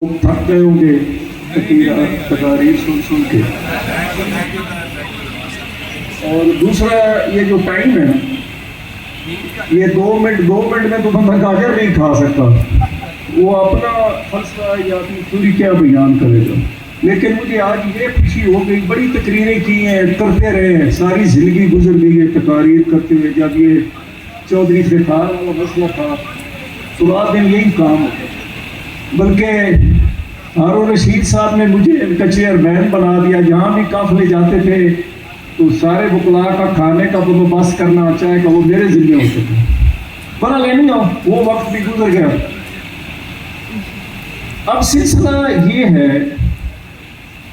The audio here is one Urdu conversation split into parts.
تھک گئے ہوں گے تقاریر سن کے. اور دوسرا یہ جو ٹائم ہے نا، یہ 2 منٹ میں تو بندہ گاجر نہیں کھا سکتا. وہ اپنا فلسفہ یا اپنی تھیوری کیا بیان کرے گا. لیکن مجھے آج یہ خوشی ہو گئی، بڑی تقریریں کی ہیں، کرتے رہے ہیں، ساری زندگی گزر گئی ہے تقاریر کرتے ہوئے. جب یہ چودھری فخار والا مسئلہ تھا تو رات دن یہی کام ہوتا. بلکہ ہارون رشید صاحب نے مجھے ان کا چیئرمین بنا دیا. جہاں بھی قافلے جاتے تھے تو سارے وکلاء کا کھانے کا بندوبست کرنا، چاہے کہ وہ میرے ذمہ ہوتے تھے. بڑا لینا وہ وقت بھی گزر گیا. اب سلسلہ یہ ہے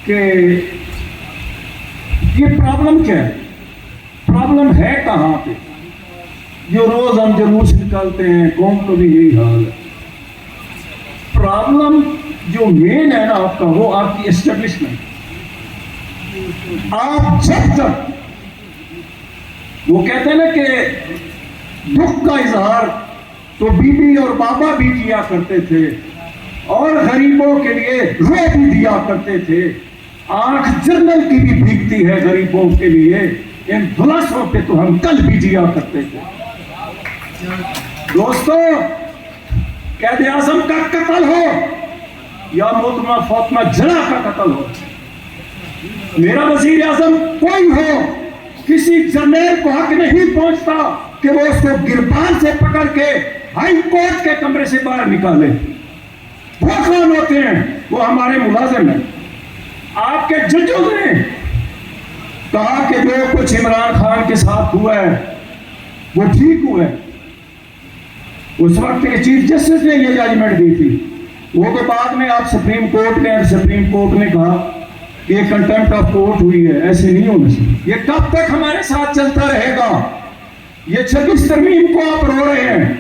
کہ یہ پرابلم کیا ہے، پرابلم ہے کہاں پہ. جو روز ہم جلوس نکالتے ہیں، قوم کو بھی یہی حال ہے. پرابلم جو مین ہے نا آپ کا، وہ آپ کی اسٹیبلشمنٹ. آپ جب تک وہ کہتے ہیں نا کہ دکھ کا اظہار تو بی بی اور بابا بھی کیا کرتے تھے، اور غریبوں کے لیے رو بھی دیا کرتے تھے. آنکھ جرنل کی بھی بھیگتی ہے غریبوں کے لیے. ان دلاسوں پہ تو ہم کل بھی دیا کرتے تھے. دوستو، قائد اعظم کا قتل ہو یا محترمہ فاطمہ جرا کا قتل ہو، میرا وزیر اعظم کوئی ہو، کسی جرنیل کو حق نہیں پہنچتا کہ وہ اس کو گربان سے پکڑ کے ہائی کورٹ کے کمرے سے باہر نکالے. وہ کون ہوتے ہیں؟ وہ ہمارے ملازم ہیں. آپ کے ججوں نے کہا کہ جو کچھ عمران خان کے ساتھ ہوا ہے وہ ٹھیک ہوا ہے. اس وقت کے چیف جسٹس نے یہ ججمنٹ دی تھی. وہ تو بعد میں آپ سپریم کورٹ نے کہا کہ یہ کنٹمپٹ آف کورٹ ہوئی ہے، ایسے نہیں ہونا چاہیے. یہ کب تک ہمارے ساتھ چلتا رہے گا؟ یہ 26 ترمیم کو آپ رو رہے ہیں.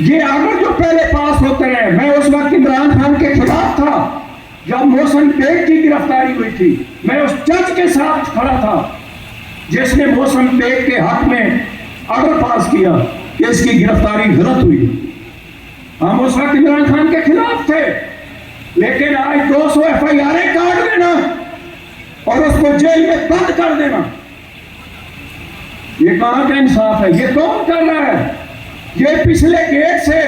یہ اگر جو پہلے پاس ہوتے رہے. میں اس وقت عمران خان کے خلاف تھا جب محسن بیگ کی گرفتاری ہوئی تھی. میں اس جج کے ساتھ کھڑا تھا جس نے محسن بیگ کے حق میں آرڈر پاس کیا کہ اس کی گرفتاری غلط ہوئی. ہم اس وقت عمران خان کے خلاف تھے. لیکن آج 200 FIR کاٹ دینا اور اس کو جیل میں بند کر دینا، یہ کہاں کا انصاف ہے؟ یہ کون کر رہا ہے؟ یہ پچھلے گیٹ سے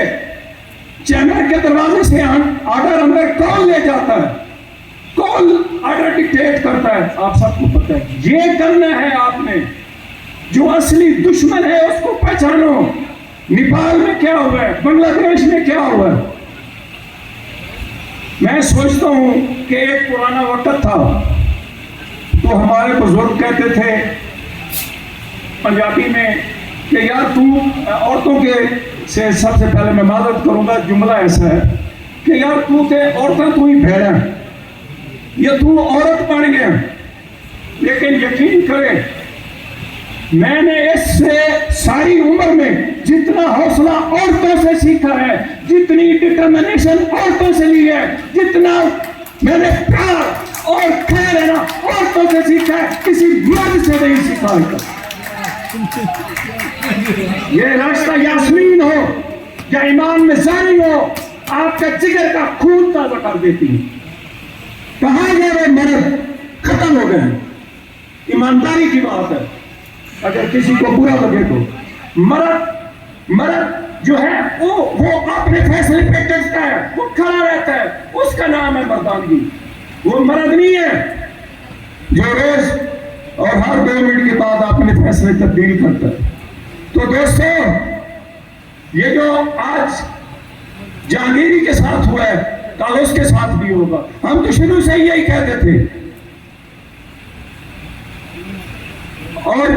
چیمبر کے دروازے سے آرڈر اندر کون لے جاتا ہے؟ کون آرڈر ڈکٹیٹ کرتا ہے؟ آپ سب کو پتہ ہے. یہ کرنا ہے آپ نے. جو اصلی دشمن ہے اس کو پہچانو. نیپال میں کیا ہوا ہے، بنگلہ دیش میں کیا ہوا ہے. میں سوچتا ہوں کہ ایک پرانا وقت تھا تو ہمارے بزرگ کہتے تھے پنجابی میں کہ یار تو عورتوں کے سے سب سے پہلے میں معذرت کروں گا، جملہ ایسا ہے کہ یار تو تے عورتیں تو ہی بھیڑا ہے، یہ تو عورت بن گیا. لیکن یقین کرے، میں نے اس سے ساری عمر میں جتنا حوصلہ عورتوں سے سیکھا ہے، جتنی ڈٹرمنیشن عورتوں سے لی ہے، جتنا میں نے پیار اور خیر ہے نا عورتوں سے سیکھا ہے، کسی مرد سے نہیں سیکھا ہے. یہ راستہ یاسمین ہو یا ایمان میں زانی ہو، آپ کا جگر کا خون تازہ کر دیتی ہے. کہاں گئے وہ مرد؟ ختم ہو گئے. ایمانداری کی بات ہے. اگر کسی کو برا لگے تو مرد جو ہے وہ اپنے فیصلے پہ ٹکتا ہے، وہ کھڑا رہتا ہے، اس کا نام ہے مردانگی. وہ مرد نہیں ہے جو روز اور ہر 2 منٹ کے بعد اپنے فیصلے تبدیل کرتا ہے. تو دوستو، یہ جو آج جہانگیری کے ساتھ ہوا ہے کل اس کے ساتھ بھی ہوگا. ہم تو شروع سے یہی کہتے تھے. اور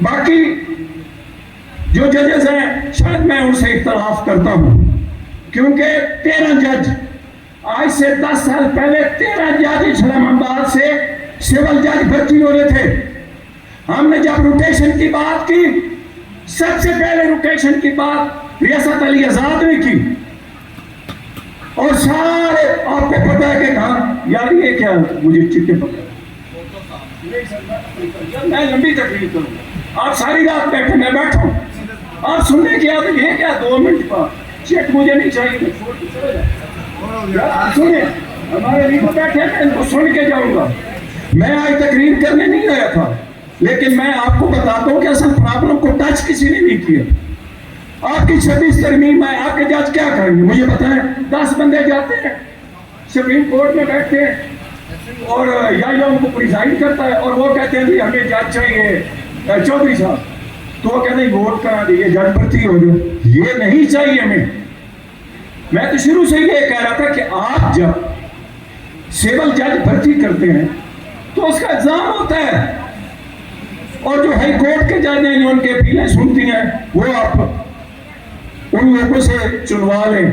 باقی جو ججز ہیں شاید میں ان سے اختلاف کرتا ہوں، کیونکہ 13 جج آج سے 10 سال پہلے 13 جج اسلام آباد سے سول جج بھرتی ہو رہے تھے. ہم نے جب روٹیشن کی بات کی، سب سے پہلے روٹیشن کی بات ریاست علی آزاد نے کی. اور سارے آپ کو پتا ہے کہ کہاں یار یہ کیا مجھے چٹے پکڑا، میں لمبی تقریر کروں گا. آپ ساری رات بیٹھے، میں بیٹھا ہوں، آپ سننے کی عادت یہ کیا 2 منٹ بعد چیک مجھے نہیں چاہیے، میں چھوڑ کے چلے جاؤں. سنیں ہمارے لیڈر بیٹھے ہیں، ان کو سن کے جاؤں گا. میں آج تقریر کرنے نہیں آیا تھا، لیکن میں آپ کو بتاتا ہوں کہ اصل پرابلم کو ٹچ کسی نے نہیں کیا. آپ کی 26 ترمیم میں آپ کے جج کیا کریں گے مجھے بتائیں. 10 بندے جاتے ہیں سپریم کورٹ میں بیٹھتے ہیں اور یا ان کو پریزائڈ کرتا ہے اور وہ کہتے ہیں ہمیں جج چاہیے چودھری صاحب، تو وہ کہتے ہیں ووٹ کرا دیجیے جج بھرتی ہو جائے. یہ نہیں چاہیے ہمیں. میں تو شروع سے یہ کہہ رہا تھا کہ آپ جب سیول جج بھرتی کرتے ہیں تو اس کا ایگزام ہوتا ہے، اور جو ہائی کورٹ کے جج ہیں جو ان کے اپیلیں سنتی ہیں وہ آپ ان لوگوں سے چنوا لیں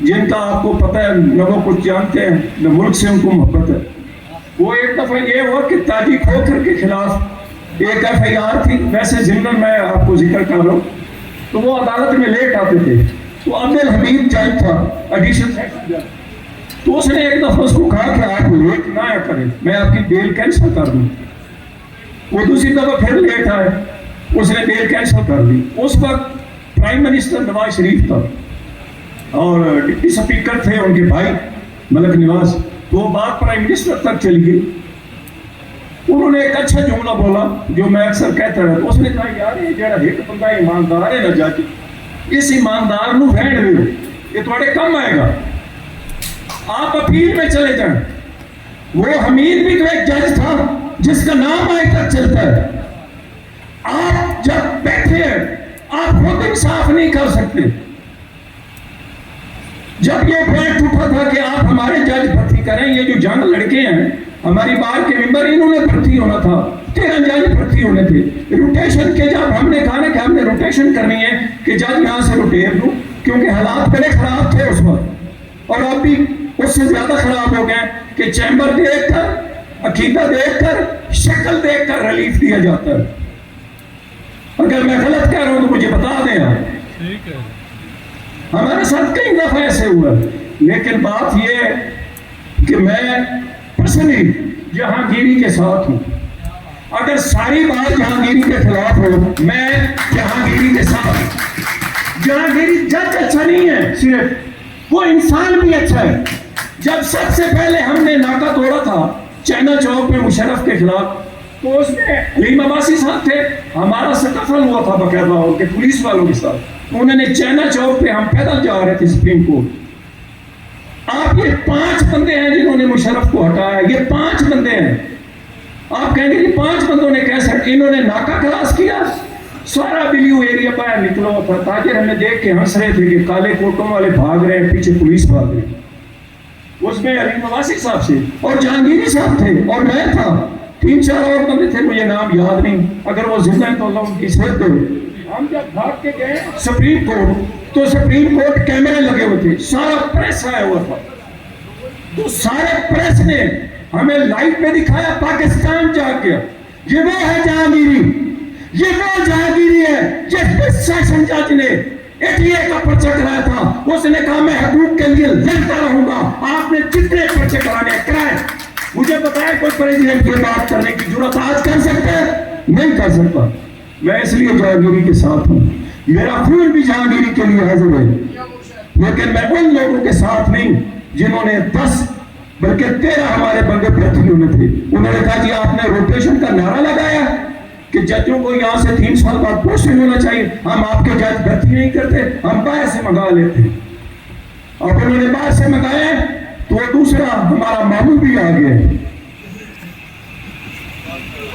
جن کا آپ کو پتہ ہے نہ وہ کچھ جانتے ہیں نہ ملک سے ان کو محبت ہے. وہ ایک دفعہ یہ ہوا کہ تاجی کھوکھر کے خلاف ایک FIR تھی، ویسے ضمن میں آپ کو ذکر کر رہا ہوں، تو وہ عدالت میں لیٹ آتے تھے. تو عبد الحمید جج تھا ایڈیشنل سیشن جج، تو اس نے ایک دفعہ اس کو کہا کہ آپ لیٹ نہ آیا کریں، میں آپ کی بیل کینسل کر دوں. وہ دوسری دفعہ پھر لیٹ آئے، اس نے بیل کینسل کر دی. اس وقت پرائم منسٹر نواز شریف تھا اور ڈپٹی سپیکر تھے ان کے بھائی ملک نواز. تو وہ بات پرائم منسٹر تک چلی گئی. انہوں نے ایک اچھا جملہ بولا جو میں اکثر کہتا رہتا. اس نے کہا یار یہ جڑا ایک بندہ ایماندار ہے نا جج، اس ایماندار نو وینڈ دیو، یہ تھوڑے کم آئے گا. آپ اپیل میں چلے جائیں. وہ حمید بھی تو ایک جج تھا جس کا نام آج تک چلتا ہے. آپ جب بیٹھے ہیں آپ خود انصاف نہیں کر سکتے. جب یہ پوائنٹ اٹھا تھا کہ آپ ہمارے جج بھرتی کریں، یہ جو جنگ لڑکے ہیں ہماری بار کے ممبر انہوں نے بھرتی ہونا تھا، 13 جج بھرتی ہونے تھے. روٹیشن کے جب ہم نے کہا نا کہ ہم نے روٹیشن کرنی ہے کہ جج یہاں سے روٹیٹ دوں، کیونکہ حالات بڑے خراب تھے اس وقت اور اب بھی اس سے زیادہ خراب ہو گئے کہ چیمبر دیکھ کر، عقیدہ دیکھ کر، شکل دیکھ کر ریلیف دیا جاتا ہے. اگر میں غلط کہہ رہا ہوں تو مجھے بتا دیں آپ. ہمارے ساتھ کئی دفعہ ایسے ہوا، لیکن بات یہ ہے کہ میں پرسنلی جہانگیری کے ساتھ ہوں. اگر ساری بات جہانگیری کے خلاف ہو، میں جہانگیری کے ساتھ ہوں. جہانگیری جج اچھا نہیں ہے صرف، وہ انسان بھی اچھا ہے. جب سب سے پہلے ہم نے ناکہ توڑا تھا چائنا چوک میں مشرف کے خلاف، تو اس میں حلیم عباسی صاحب تھے، ہمارا سٹفل ہوا تھا باقاعدہ ان کے پولیس والوں کے ساتھ. انہوں نے چائنا چوک پہ ہم پیدل جا رہے تھے سپریم کورٹ. آپ یہ 5 بندے ہیں جنہوں نے مشرف کو ہٹایا، یہ 5 بندے ہیں. آپ کہیں گے کہ 5 بندوں نے کیسے، انہوں نے ناکہ کراس کیا، سارا بلیو ایریا باہر نکلا ہوا تھا. تاجر ہمیں دیکھ کے ہنس رہے تھے کہ کالے کوٹوں والے بھاگ رہے ہیں، پیچھے پولیس بھاگ رہی. اس میں حلیم عباسی صاحب سے اور جہانگیری صاحب تھے اور میں تھا، 3-4 اور بندے تھے، مجھے نام یاد نہیں. اگر وہ زندہ ہیں تو اللہ ان کی صحت دے. ہم جب بھاگ کے گئے سپریم کورٹ تو سپریم کورٹ کیمرے لگے ہوئے تھے، سارا پریس آیا ہوا تھا. تو سارے پریس نے ہمیں لائٹ پہ دکھایا پاکستان جا کے. یہ وہ ہے جہانگیری، یہ وہ جہانگیری ہے جس پہ سیشن جج نے 88 کا پرچہ کرایا تھا. اس نے کہا میں حقوق کے لیے لڑتا رہوں گا. آپ نے جتنے پرچے کرانے کرائے. مجھے بتایا کوئی پریزیڈنٹ کی بات کرنے کی ضرورت آج کر سکتے ہیں؟ نہیں کر سکتا. میں اس لیے جہانگیری کے ساتھ ہوں. میرا خون بھی جہانگیری کے لیے حاضر ہے، لیکن میں ان لوگوں کے ساتھ نہیں جنہوں نے 10 بلکہ 13 ہمارے بندے بھرتی ہونے تھے. انہوں نے کہا جی آپ نے روٹیشن کا نعرہ لگایا کہ ججوں کو یہاں سے 3 سال بعد پوسٹنگ ہونا چاہیے، ہم آپ کے جج بھرتی نہیں کرتے، ہم باہر سے منگا لیتے. اب انہوں نے باہر سے منگایا تو دوسرا ہمارا مامو بھی آ گیا.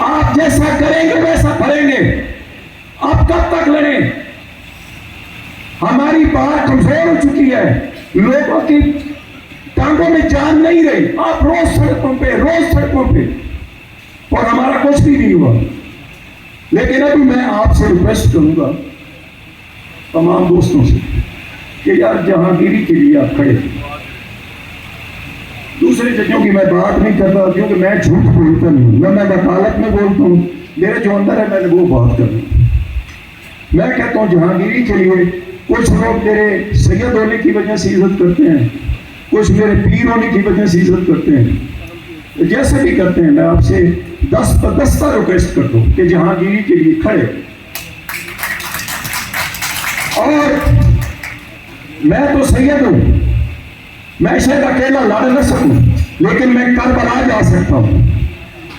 آپ جیسا کریں گے ویسا بھریں گے. آپ کب تک لڑیں؟ ہماری بات کمزور ہو چکی ہے، لوگوں کی ٹانگوں میں جان نہیں رہی. آپ روز سڑکوں پہ اور ہمارا کچھ بھی نہیں ہوا. لیکن ابھی میں آپ سے ریکویسٹ کروں گا تمام دوستوں سے کہ یار جہانگیری کے لیے آپ کھڑے. دوسرے ججوں کی میں بات نہیں کرتا کیونکہ میں جھوٹ بولتا نہیں ہوں، میں وکالت میں بولتا ہوں. میرے جو اندر ہے میں نے وہ بات کرنی. میں کہتا ہوں جہانگیری کے لیے کچھ لوگ میرے سید ہونے کی وجہ سے عزت کرتے ہیں، کچھ میرے پیر ہونے کی وجہ سے عزت کرتے ہیں، جیسے بھی کرتے ہیں. میں آپ سے دستہ ریکویسٹ کرتا ہوں کہ جہانگیری کے لیے کھڑے. اور میں تو سید ہوں میں شاید اکیلا لڑ نہ سکوں، لیکن میں کربلا جا سکتا ہوں،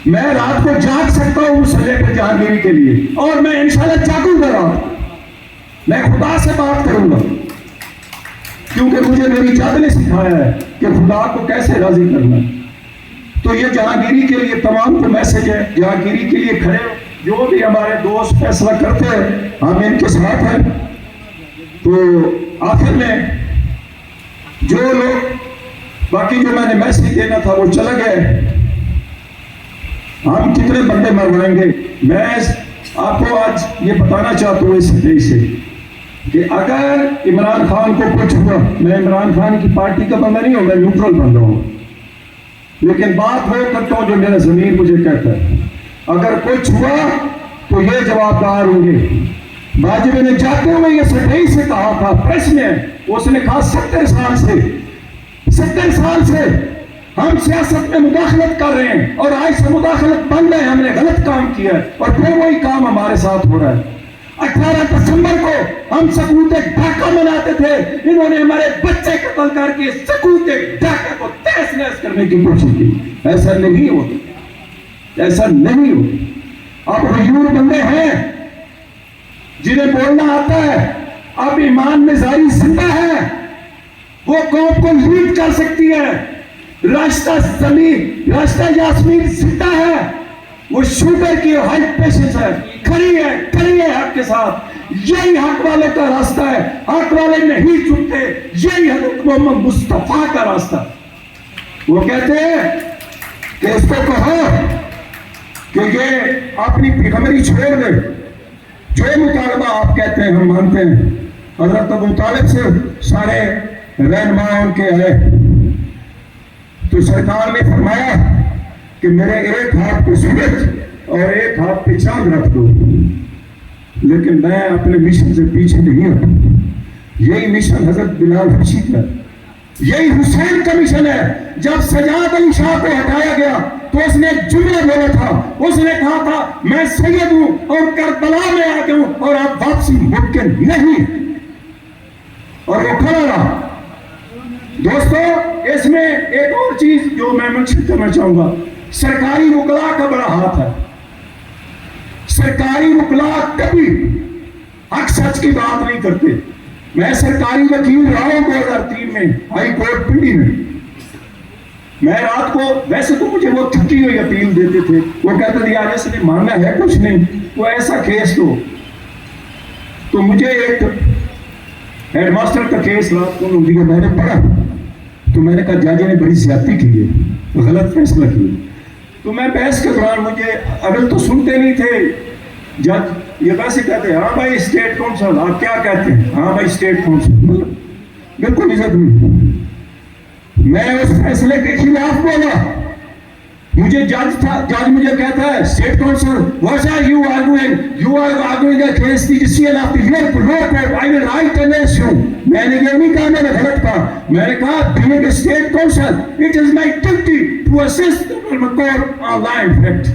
میں رات کو جاگ سکتا ہوں مسلح پہ جہانگیری کے لیے، اور میں انشاءاللہ جاگوں گا رات، میں خدا سے بات کروں گا، کیونکہ مجھے میری جد نے سکھایا ہے کہ خدا کو کیسے راضی کرنا ہے۔ تو یہ جہانگیری کے لیے تمام کو میسج ہے، جہانگیری کے لیے کھڑے ہو، جو بھی ہمارے دوست فیصلہ کرتے ہیں ہم ان کے ساتھ ہیں۔ تو آخر میں جو لوگ باقی جو میں نے میسج دینا تھا وہ چلا گئے، ہم کتنے بندے مروائیں گے، میں آپ کو آج یہ بتانا چاہتا ہوں اس طرح سے کہ اگر عمران خان کو کچھ ہوا، میں عمران خان کی پارٹی کا بندہ نہیں ہوں، میں نیوٹرل بندہ ہوں، لیکن بات وہ کرتا ہوں جو میرا ضمیر مجھے کہتا ہے، اگر کچھ ہوا تو یہ جوابدار ہوں گے۔ باجوے نے جاتے ہوئے یہ سٹھائی سے کہا تھا پریس میں، اس نے کہا 70 سال سے ہم سیاست میں مداخلت کر رہے ہیں، اور آج سے مداخلت بند ہے، ہم نے غلط کام کیا ہے، اور پھر وہی کام ہمارے ساتھ ہو رہا ہے۔ 18 دسمبر کو ہم سکوت ڈھاکہ مناتے تھے، انہوں نے ہمارے بچے قتل کر کے سکوت ڈھاکہ کو تہس نہس کرنے کی کوشش کی۔ ایسا نہیں ہوتا، ایسا نہیں ہوتا۔ اب غیور بندے ہیں جنہیں بولنا آتا ہے، اب ایمان میں زاری زندہ ہے، وہ قوم کو لیڈ کر سکتی ہے۔ راستہ یاسمین زندہ ہے، وہ شوگر کی ہائی پیشنس ہے، کھڑی ہے حق کے ساتھ۔ یہی حق والے کا راستہ ہے، حق والے نہیں چکتے، یہی حضرت محمد مصطفیٰ کا راستہ۔ وہ کہتے ہیں کہ اس کو کہو کہ یہ اپنی پیغمبری چھوڑ دے، جو مطالبہ آپ کہتے ہیں ہم مانتے ہیں۔ حضرت ابو طالب سے سارے رہنما ان کے آئے تو سرکار نے فرمایا کہ میرے ایک ہاتھ پہ سورج اور ایک ہاتھ پہ چاند رکھ دو، لیکن میں اپنے مشن سے پیچھے نہیں ہوں۔ یہی مشن حضرت بلال حبشی کا، یہی حسین کا مشن ہے۔ جب سجاد علی شاہ کو ہٹایا گیا تو اس نے ایک جملہ بولا تھا، اس نے کہا تھا میں سید ہوں اور کربلا میں آ گیا ہوں اور اب واپسی ممکن نہیں، اور وہ کھڑا رہا۔ دوستو اس میں ایک اور چیز جو میں منشن کرنا چاہوں گا، سرکاری وکلاء کا بڑا ہاتھ ہے۔ سرکاری وکلاء کبھی حق سچ کی بات نہیں کرتے۔ میں سرکاری وکیل رہا ہوں 2003 میں ہائی کورٹ پنڈی میں۔ میں رات کو ویسے تو مجھے وہ تھکی ہوئی اپیل دیتے تھے، وہ کہتے تھے آج اس نے ماننا ہے کچھ نہیں، وہ ایسا کیس تو مجھے ایک ہیڈ ماسٹر کا کیس رات کو دیا، میں نے پڑھا تو میں نے کہا جج نے بڑی زیادتی کی ہے، غلط فیصلہ کیا۔ تو میں بحث کے دوران مجھے اگر تو سنتے نہیں تھے جج، یہ ویسے کہتے ہیں ہاں بھائی اسٹیٹ کونسل، آپ کیا کہتے ہیں؟ ہاں بھائی اسٹیٹ کونسل، بالکل عزت نہیں۔ میں اس فیصلے کے خلاف بولا، مجھے جج مجھے کہتا ہے state council what are you arguing? You are arguing against the decision of the lower court. I will write against you. میں نے یہ نہیں کہا میں نے غلط کہا، میں نے کہا being a state counsel it is my duty to assist the court on line fact.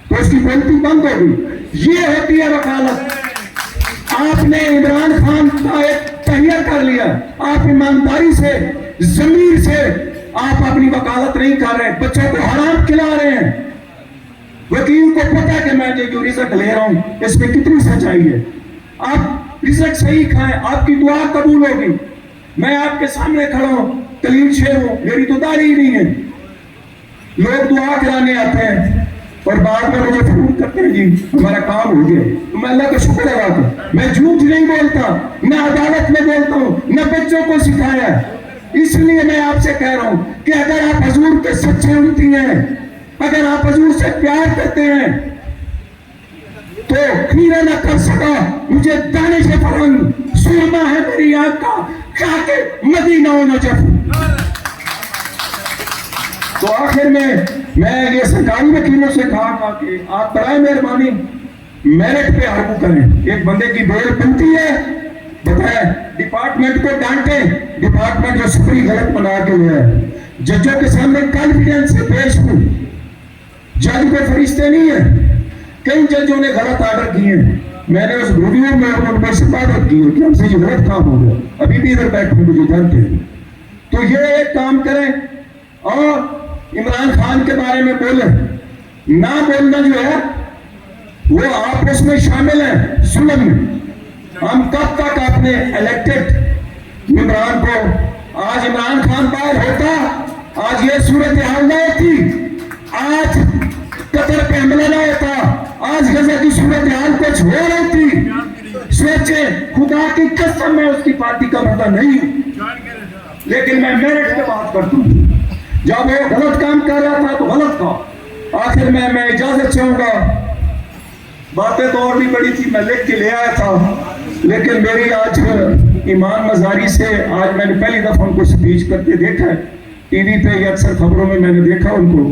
تو اس کی غلطی بند ہو گئی۔ یہ ہوتی ہے وکالت۔ آپ نے عمران خان کا ایک تہیہ کر لیا، آپ ایمانداری سے ضمیر سے آپ اپنی وکالت نہیں کر رہے، بچوں کو حرام کھلا رہے ہیں۔ وکیل کو پتا ہے کہ میں جو رزق لے رہا ہوں اس میں کتنی سچائی ہے۔ آپ رزق صحیح کھائیں، آپ کی دعا قبول ہوگی۔ میں آپ کے سامنے کھڑا ہوں، کلیل شیر ہوں، میری تو داڑھی ہی نہیں ہے، لوگ دعا کرانے آتے ہیں اور بعد میں مجھے فون کرتے ہیں جی ہمارا کام ہو گیا، تو میں اللہ کا شکر ادا کرتا۔ میں جھوٹ نہیں بولتا، نہ عدالت میں بولتا ہوں، نہ بچوں کو سکھایا۔ اس لیے میں آپ سے کہہ رہا ہوں کہ اگر آپ حضور کے سچے امتی ہیں، اگر آپ حضور سے پیار کرتے ہیں تو خیرہ نہ کر سکا مجھے دانش فرنگ سرما ہے میری آنکھ کا، خاک مدینہ و نجف۔ تو آخر میں یہ سرکاری وکیلوں سے کہا کہ آپ برائے مہربانی میرٹ پہ آرگو کریں۔ ایک بندے کی بیل بنتی ہے، بتائیں ڈپارٹمنٹ کو ڈانٹیں، ڈپارٹمنٹ جو سپری غلط بنا کے لیا ہے، ججوں کے سامنے کانفیڈنس سے پیش ہوں۔ جج کو فرشتے نہیں ہیں، کئی ججوں نے غلط آرڈر کیے ہیں، میں نے اس ریویو میں ان سے بات کی ہے کہ ہم سے یہ غلط کام ہو گیا، ابھی بھی ادھر بیٹھے مجھے جانتے ہیں۔ تو تو یہ ایک کام کریں اور عمران خان کے بارے میں بولیں. نہ بولنا جو ہے وہ آپ اس میں شامل ہیں سلم میں. ہم کب تک اپنے الیکٹڈ عمران کو، آج عمران خان باہر ہوتا آج یہ صورتحال نہ ہوتی، آج قطر پہ حملہ نہ ہوتا، آج غزہ کی صورتحال کچھ ہو ہوتی. سوچیں، خدا کی قسم میں اس کی پارٹی کا بندہ نہیں ہوں، لیکن میں میرٹ پہ بات کرتا ہوں. جب وہ غلط کام کر رہا تھا تو غلط تھا. آخر میں اجازت چاہوں گا، باتیں تو اور بھی بڑی تھی، میں لکھ کے لے آیا تھا، لیکن میری آج ایمان مزاری سے آج میں نے پہلی دفعہ ان کو سپیچ کرتے دیکھا ہے ٹی وی پہ یا اکثر خبروں میں نے دیکھا ان کو.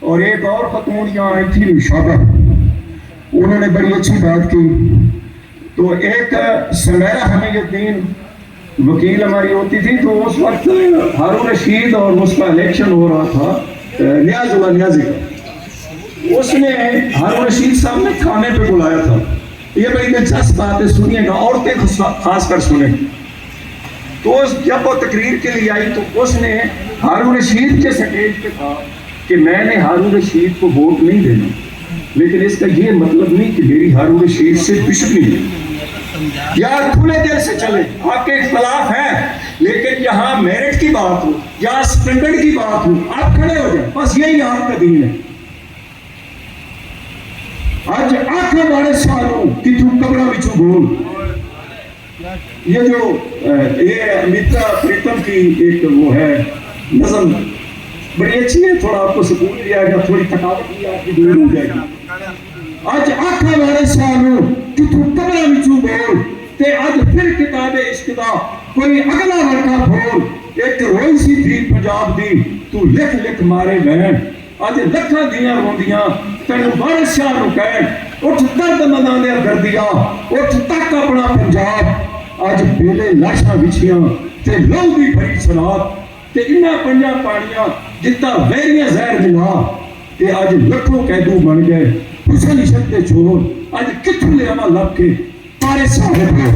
اور ایک اور خاتون یہاں آئی تھی شعبہ، انہوں نے بڑی اچھی بات کی. تو ایک سمیرہ حمید الدین وکیل ہماری ہوتی تھی، تو اس وقت ہارون رشید اور اس کا الیکشن ہو رہا تھا نیاز اللہ نیازی کا. اس نے ہارون رشید صاحب نے کھانے پہ بلایا تھا. یہ بڑی دلچسپ بات ہے، سنیے گا، عورتیں خاص کر سنیں. تو جب وہ تقریر کے لیے آئی تو اس نے ہارون رشید کے سٹیج پہ کہا کہ میں نے ہارون رشید کو ووٹ نہیں دینا، لیکن اس کا یہ مطلب نہیں کہ میری ہارون رشید سے دشمنی ہے. یار کھلے دل سے چلے، آپ کے اختلاف ہے، لیکن یہاں میرٹ کی بات ہو یا اسٹینڈرڈ کی بات ہو، آپ کھڑے ہو جائیں، بس یہی آپ کا دین ہے. آج آنکھیں بڑے سالوں کہ تو قبرہ بچو بول. یہ جو یہ مترا پریتم کی ایک وہ ہے نظم، بڑی اچھی ہے، تھوڑا آپ کو سکون دیا گیا، تھوڑی تھکاوٹ بھی آپ کی دور ہو جائے گی. آج آنکھیں بڑے سالوں کہ تو قبرہ بچو بول، تے آج پھر کتاب عشق دا کوئی اگلا ورکا بھول. ایک روئی سی تھی پنجاب دی تو لکھ لکھ مارے بہن، آج لکھاں دیاں روندیاں تینوں بارش شاہ نو کہن. اٹھ درد مدانے دردیا، اٹھ تک اپنا پنجاب. آج بیلے لاشاں بچھیاں تے لو دی بھری سرات، تے انہاں پنجاں پانیاں جتا ویریاں زہر ملا. تے آج لکھوں قیدو بن گئے حسن عشق تے چور. آج کتھوں لے آواں لب کے پارے صاحب ہو.